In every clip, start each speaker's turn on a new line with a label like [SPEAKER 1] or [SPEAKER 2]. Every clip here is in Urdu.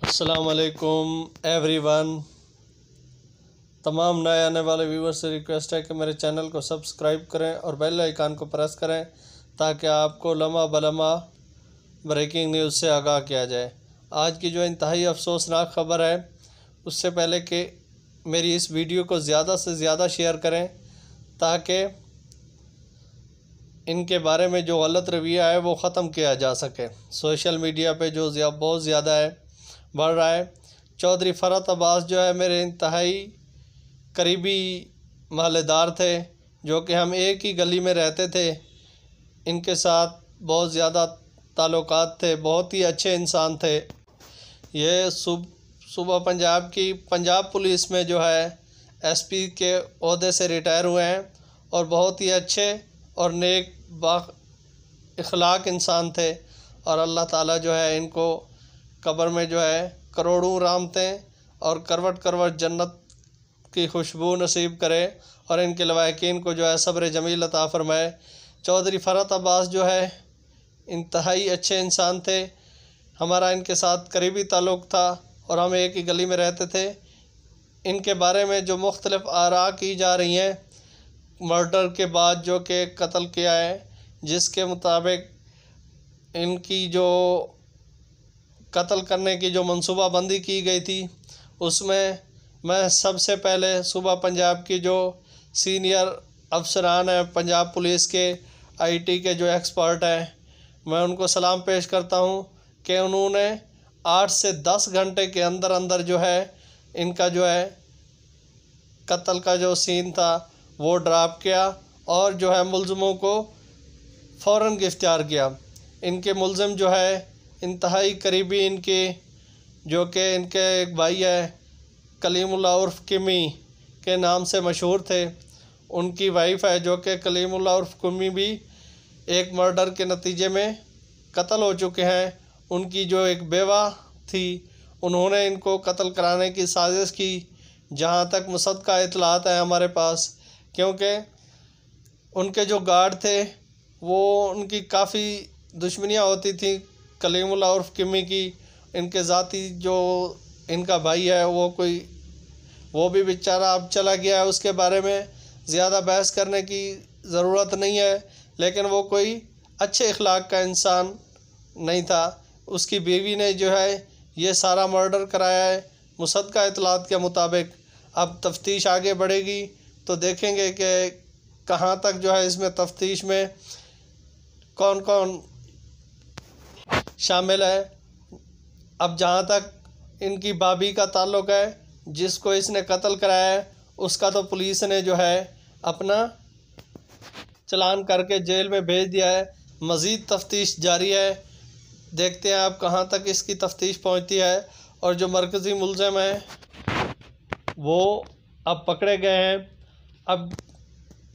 [SPEAKER 1] السلام علیکم ایوری ون۔ تمام نئے آنے والے ویور سے ریکویسٹ ہے کہ میرے چینل کو سبسکرائب کریں اور بیل آئیکن کو پریس کریں تاکہ آپ کو لمحہ بلمحہ بریکنگ نیوز سے آگاہ کیا جائے۔ آج کی جو انتہائی افسوسناک خبر ہے، اس سے پہلے کہ میری اس ویڈیو کو زیادہ سے زیادہ شیئر کریں تاکہ ان کے بارے میں جو غلط رویہ ہے وہ ختم کیا جا سکے۔ سوشل میڈیا پہ جو بہت زیادہ ہے بڑھ رہا ہے۔ چودھری فرحت عباس جو ہے میرے انتہائی قریبی محلے دار تھے، جو کہ ہم ایک ہی گلی میں رہتے تھے۔ ان کے ساتھ بہت زیادہ تعلقات تھے، بہت ہی اچھے انسان تھے۔ یہ صوبہ پنجاب پولیس میں جو ہے ایس پی کے عہدے سے ریٹائر ہوئے ہیں اور بہت ہی اچھے اور نیک با اخلاق انسان تھے، اور اللہ تعالیٰ جو ہے ان کو قبر میں جو ہے کروڑوں رحمتیں اور کروٹ کروٹ جنت کی خوشبو نصیب کرے، اور ان کے لواحقین کو جو ہے صبر جمیل عطا فرمائے۔ چودھری فرحت عباس جو ہے انتہائی اچھے انسان تھے، ہمارا ان کے ساتھ قریبی تعلق تھا اور ہم ایک ہی گلی میں رہتے تھے۔ ان کے بارے میں جو مختلف آراء کی جا رہی ہیں مرڈر کے بعد جو کہ قتل کیا ہے، جس کے مطابق ان کی جو قتل کرنے کی جو منصوبہ بندی کی گئی تھی، اس میں سب سے پہلے صوبہ پنجاب کی جو سینئر افسران ہیں پنجاب پولیس کے، آئی ٹی کے جو ایکسپرٹ ہیں، میں ان کو سلام پیش کرتا ہوں کہ انہوں نے 8 سے 10 گھنٹے کے اندر اندر جو ہے ان کا جو ہے قتل کا جو سین تھا وہ ڈراپ کیا، اور جو ہے ملزموں کو فوراً گرفتار کیا۔ ان کے ملزم جو ہے انتہائی قریبی ان کے، جو کہ ان کے ایک بھائی ہے کلیم اللہ عرف کمی کے نام سے مشہور تھے۔ ان کی وائف ہے جو کہ کلیم اللہ عرف کمی بھی ایک مرڈر کے نتیجے میں قتل ہو چکے ہیں۔ ان کی جو ایک بیوہ تھی، انہوں نے ان کو قتل کرانے کی سازش کی، جہاں تک مصدقہ اطلاعات ہیں ہمارے پاس، کیونکہ ان کے جو گارڈ تھے وہ ان کی کافی دشمنیاں ہوتی تھیں کلیم اللہ عرف کمی کی۔ ان کے ذاتی جو ان کا بھائی ہے وہ بھی بیچارہ اب چلا گیا ہے، اس کے بارے میں زیادہ بحث کرنے کی ضرورت نہیں ہے، لیکن وہ کوئی اچھے اخلاق کا انسان نہیں تھا۔ اس کی بیوی نے جو ہے یہ سارا مرڈر کرایا ہے مصدقہ اطلاعات کے مطابق۔ اب تفتیش آگے بڑھے گی تو دیکھیں گے کہ کہاں تک جو ہے اس میں تفتیش میں کون کون شامل ہے۔ اب جہاں تک ان کی بھابھی کا تعلق ہے، جس کو اس نے قتل کرایا ہے، اس کا تو پولیس نے جو ہے اپنا چلان کر کے جیل میں بھیج دیا ہے۔ مزید تفتیش جاری ہے، دیکھتے ہیں اب کہاں تک اس کی تفتیش پہنچتی ہے، اور جو مرکزی ملزم ہیں وہ اب پکڑے گئے ہیں۔ اب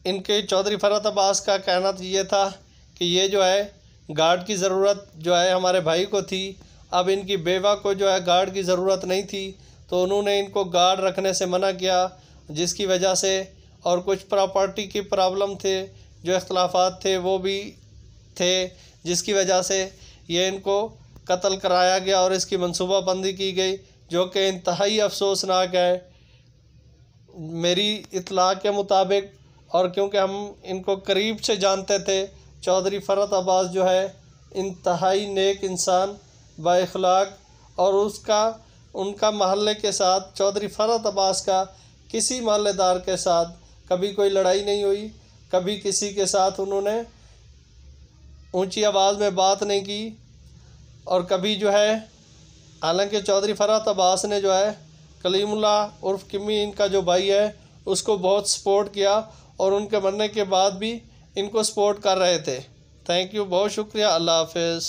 [SPEAKER 1] ان کے چودھری فرحت عباس کا کہنا یہ تھا کہ یہ جو ہے گارڈ کی ضرورت جو ہے ہمارے بھائی کو تھی، اب ان کی بیوہ کو جو ہے گارڈ کی ضرورت نہیں تھی، تو انہوں نے ان کو گارڈ رکھنے سے منع کیا، جس کی وجہ سے، اور کچھ پراپرٹی کی پرابلم تھے، جو اختلافات تھے وہ بھی تھے، جس کی وجہ سے یہ ان کو قتل کرایا گیا اور اس کی منصوبہ بندی کی گئی، جو کہ انتہائی افسوسناک ہے میری اطلاع کے مطابق۔ اور کیونکہ ہم ان کو قریب سے جانتے تھے، چودھری فرحت عباس جو ہے انتہائی نیک انسان، با اخلاق، اور ان کا محلے کے ساتھ، چودھری فرحت عباس کا کسی محلے دار کے ساتھ کبھی کوئی لڑائی نہیں ہوئی، کبھی کسی کے ساتھ انہوں نے اونچی آواز میں بات نہیں کی، اور کبھی جو ہے، حالانکہ چودھری فرحت عباس نے جو ہے کلیم اللہ عرف کمی ان کا جو بھائی ہے اس کو بہت سپورٹ کیا، اور ان کے مرنے کے بعد بھی ان کو سپورٹ کر رہے تھے۔ تھینک یو، بہت شکریہ، اللہ حافظ۔